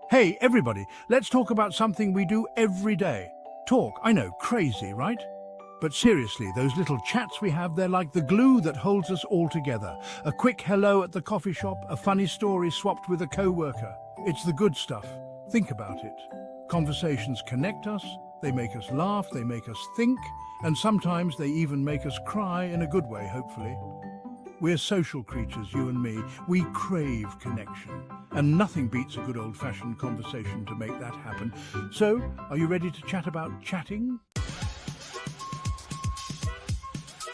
Hey, everybody, let's talk about something we do every day. Talk, I know, crazy, right? But seriously, those little chats we have, they're like the glue that holds us all together. A quick hello at the coffee shop, a funny story swapped with a co-worker. It's the good stuff. Think about it. Conversations connect us, they make us laugh, they make us think, and sometimes they even make us cry in a good way, hopefully. We're social creatures, you and me. We crave connection. And nothing beats a good old-fashioned conversation to make that happen. So, are you ready to chat about chatting?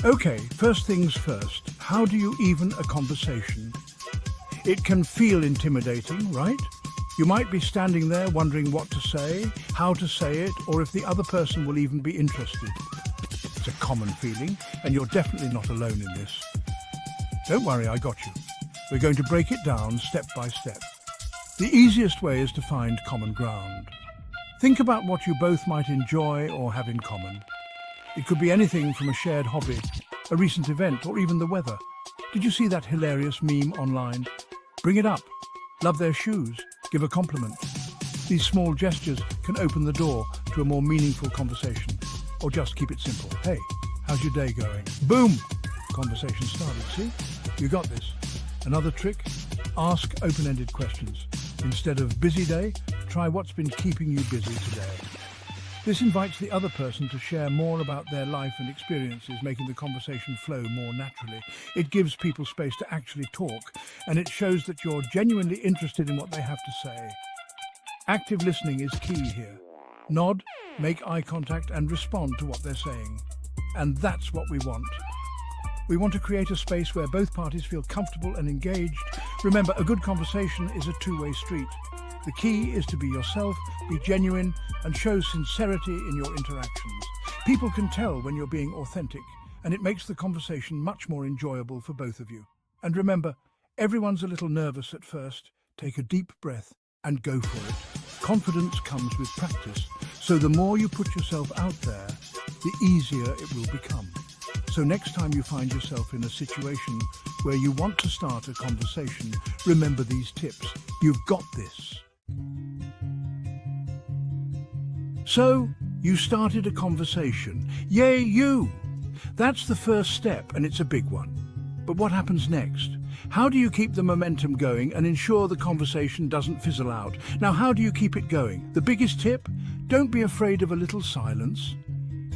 Okay, first things first. How do you even a conversation? It can feel intimidating, right? You might be standing there wondering what to say, how to say it, or if the other person will even be interested. It's a common feeling, and you're definitely not alone in this. Don't worry, I got you. We're going to break it down step by step. The easiest way is to find common ground. Think about what you both might enjoy or have in common. It could be anything from a shared hobby, a recent event, or even the weather. Did you see that hilarious meme online? Bring it up. Love their shoes. Give a compliment. These small gestures can open the door to a more meaningful conversation. Or just keep it simple. Hey, how's your day going? Boom! Conversation started, see? You got this. Another trick? Ask open-ended questions. Instead of busy day, try what's been keeping you busy today. This invites the other person to share more about their life and experiences, making the conversation flow more naturally. It gives people space to actually talk, and it shows that you're genuinely interested in what they have to say. Active listening is key here. Nod, make eye contact, and respond to what they're saying. And that's what we want. We want to create a space where both parties feel comfortable and engaged. Remember, a good conversation is a two-way street. The key is to be yourself, be genuine, and show sincerity in your interactions. People can tell when you're being authentic, and it makes the conversation much more enjoyable for both of you. And remember, everyone's a little nervous at first. Take a deep breath and go for it. Confidence comes with practice, so the more you put yourself out there, the easier it will become. So next time you find yourself in a situation where you want to start a conversation, remember these tips. You've got this. So, you started a conversation. Yay, you! That's the first step, and it's a big one. But what happens next? How do you keep the momentum going and ensure the conversation doesn't fizzle out? Now, how do you keep it going? The biggest tip? Don't be afraid of a little silence.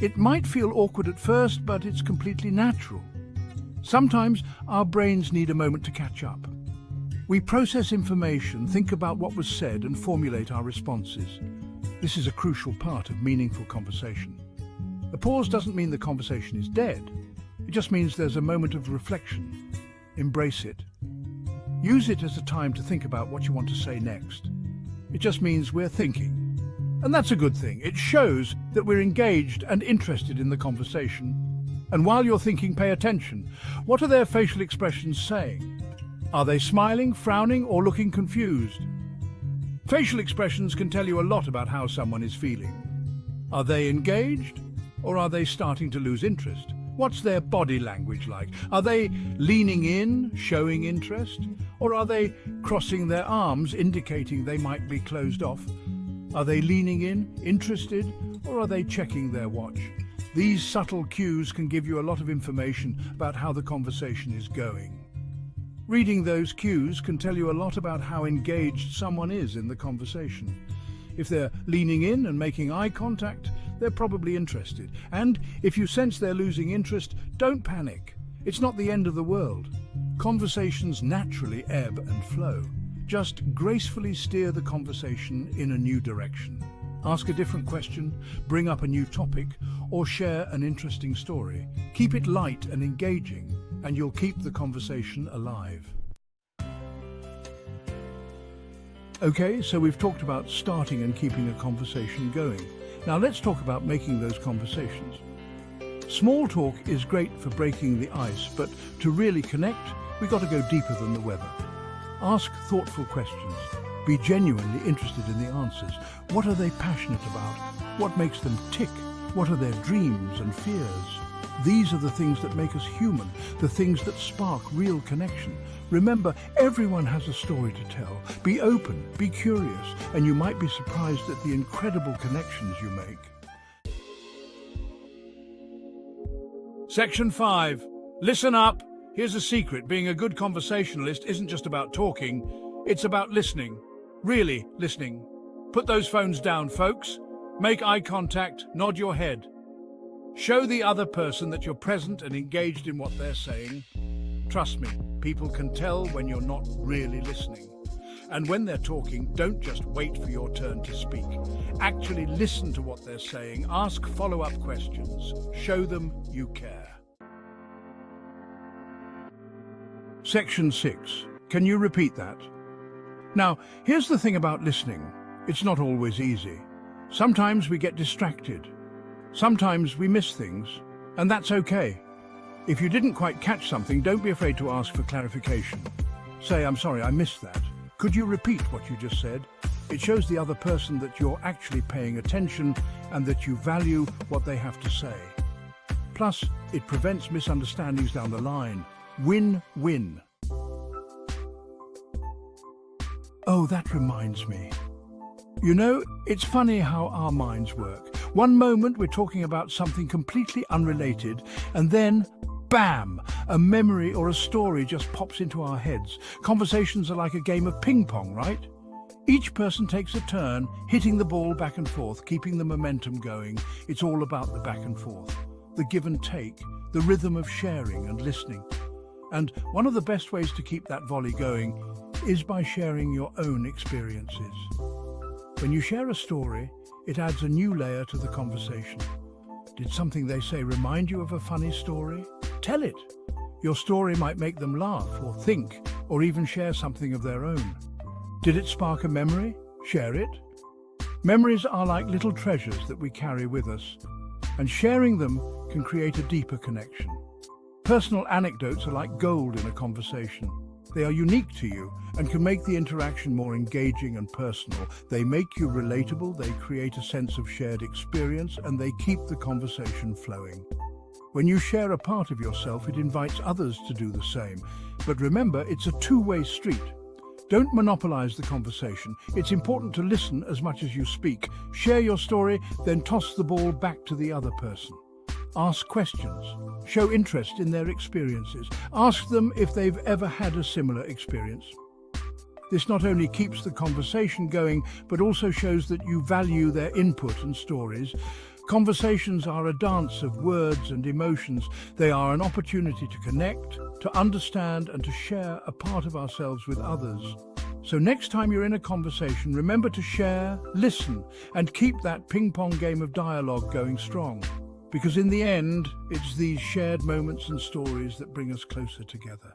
It might feel awkward at first, but it's completely natural. Sometimes our brains need a moment to catch up. We process information, think about what was said, and formulate our responses. This is a crucial part of meaningful conversation. A pause doesn't mean the conversation is dead. It just means there's a moment of reflection. Embrace it. Use it as a time to think about what you want to say next. It just means we're thinking. And that's a good thing. It shows that we're engaged and interested in the conversation. And while you're thinking, pay attention. What are their facial expressions saying? Are they smiling, frowning, or looking confused? Facial expressions can tell you a lot about how someone is feeling. Are they engaged, or are they starting to lose interest? What's their body language like? Are they leaning in, showing interest? Or are they crossing their arms, indicating they might be closed off? Are they leaning in, interested, or are they checking their watch? These subtle cues can give you a lot of information about how the conversation is going. Reading those cues can tell you a lot about how engaged someone is in the conversation. If they're leaning in and making eye contact, they're probably interested. And if you sense they're losing interest, don't panic. It's not the end of the world. Conversations naturally ebb and flow. Just gracefully steer the conversation in a new direction. Ask a different question, bring up a new topic, or share an interesting story. Keep it light and engaging, and you'll keep the conversation alive. Okay, so we've talked about starting and keeping a conversation going. Now let's talk about making those conversations. Small talk is great for breaking the ice, but to really connect, we've got to go deeper than the weather. Ask thoughtful questions. Be genuinely interested in the answers. What are they passionate about? What makes them tick? What are their dreams and fears? These are the things that make us human, the things that spark real connection. Remember, everyone has a story to tell. Be open, be curious, and you might be surprised at the incredible connections you make. Section 5. Listen up. Here's a secret. Being a good conversationalist isn't just about talking, it's about listening. Really listening. Put those phones down, folks. Make eye contact, nod your head. Show the other person that you're present and engaged in what they're saying. Trust me, people can tell when you're not really listening. And when they're talking, don't just wait for your turn to speak. Actually listen to what they're saying, ask follow-up questions, show them you care. Section 6. Can you repeat that? Now, here's the thing about listening. It's not always easy. Sometimes we get distracted. Sometimes we miss things, and that's okay. If you didn't quite catch something, don't be afraid to ask for clarification. Say, I'm sorry, I missed that. Could you repeat what you just said? It shows the other person that you're actually paying attention and that you value what they have to say. Plus, it prevents misunderstandings down the line. Win-win. Oh, that reminds me. You know, it's funny how our minds work. One moment we're talking about something completely unrelated, and then, bam, a memory or a story just pops into our heads. Conversations are like a game of ping pong, right? Each person takes a turn, hitting the ball back and forth, keeping the momentum going. It's all about the back and forth, the give and take, the rhythm of sharing and listening. And one of the best ways to keep that volley going is by sharing your own experiences. When you share a story, it adds a new layer to the conversation. Did something they say remind you of a funny story? Tell it. Your story might make them laugh or think or even share something of their own. Did it spark a memory? Share it. Memories are like little treasures that we carry with us, and sharing them can create a deeper connection. Personal anecdotes are like gold in a conversation. They are unique to you and can make the interaction more engaging and personal. They make you relatable, they create a sense of shared experience, and they keep the conversation flowing. When you share a part of yourself, it invites others to do the same. But remember, it's a two-way street. Don't monopolize the conversation. It's important to listen as much as you speak. Share your story, then toss the ball back to the other person. Ask questions. Show interest in their experiences. Ask them if they've ever had a similar experience. This not only keeps the conversation going, but also shows that you value their input and stories. Conversations are a dance of words and emotions. They are an opportunity to connect, to understand, and to share a part of ourselves with others. So next time you're in a conversation, remember to share, listen, and keep that ping-pong game of dialogue going strong. Because in the end, it's these shared moments and stories that bring us closer together.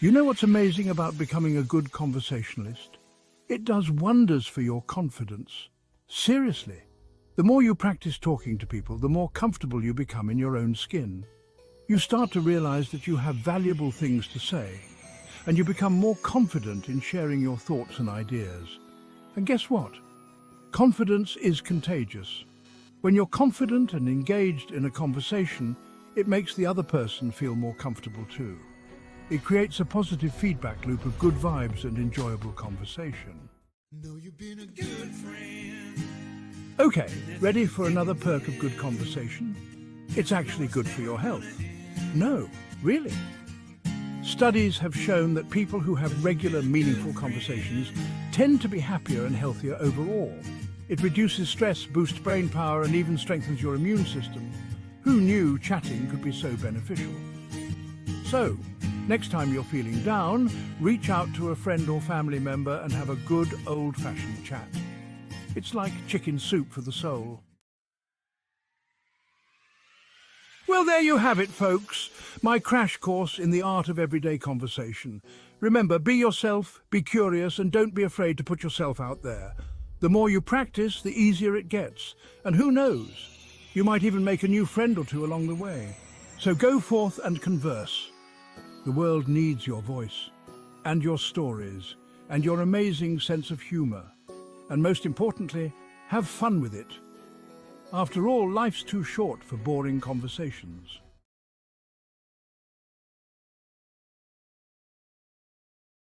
You know what's amazing about becoming a good conversationalist? It does wonders for your confidence. Seriously. The more you practice talking to people, the more comfortable you become in your own skin. You start to realize that you have valuable things to say, and you become more confident in sharing your thoughts and ideas. And guess what? Confidence is contagious. When you're confident and engaged in a conversation, it makes the other person feel more comfortable too. It creates a positive feedback loop of good vibes and enjoyable conversation. Know you've been a good friend. Okay, ready for another perk of good conversation? It's actually good for your health. No, really. Studies have shown that people who have regular, meaningful conversations tend to be happier and healthier overall. It reduces stress, boosts brain power, and even strengthens your immune system. Who knew chatting could be so beneficial? So, next time you're feeling down, reach out to a friend or family member and have a good old-fashioned chat. It's like chicken soup for the soul. Well, there you have it, folks. My crash course in the art of everyday conversation. Remember, be yourself, be curious, and don't be afraid to put yourself out there. The more you practice, the easier it gets. And who knows? You might even make a new friend or two along the way. So go forth and converse. The world needs your voice, and your stories, and your amazing sense of humor. And most importantly, have fun with it. After all, life's too short for boring conversations.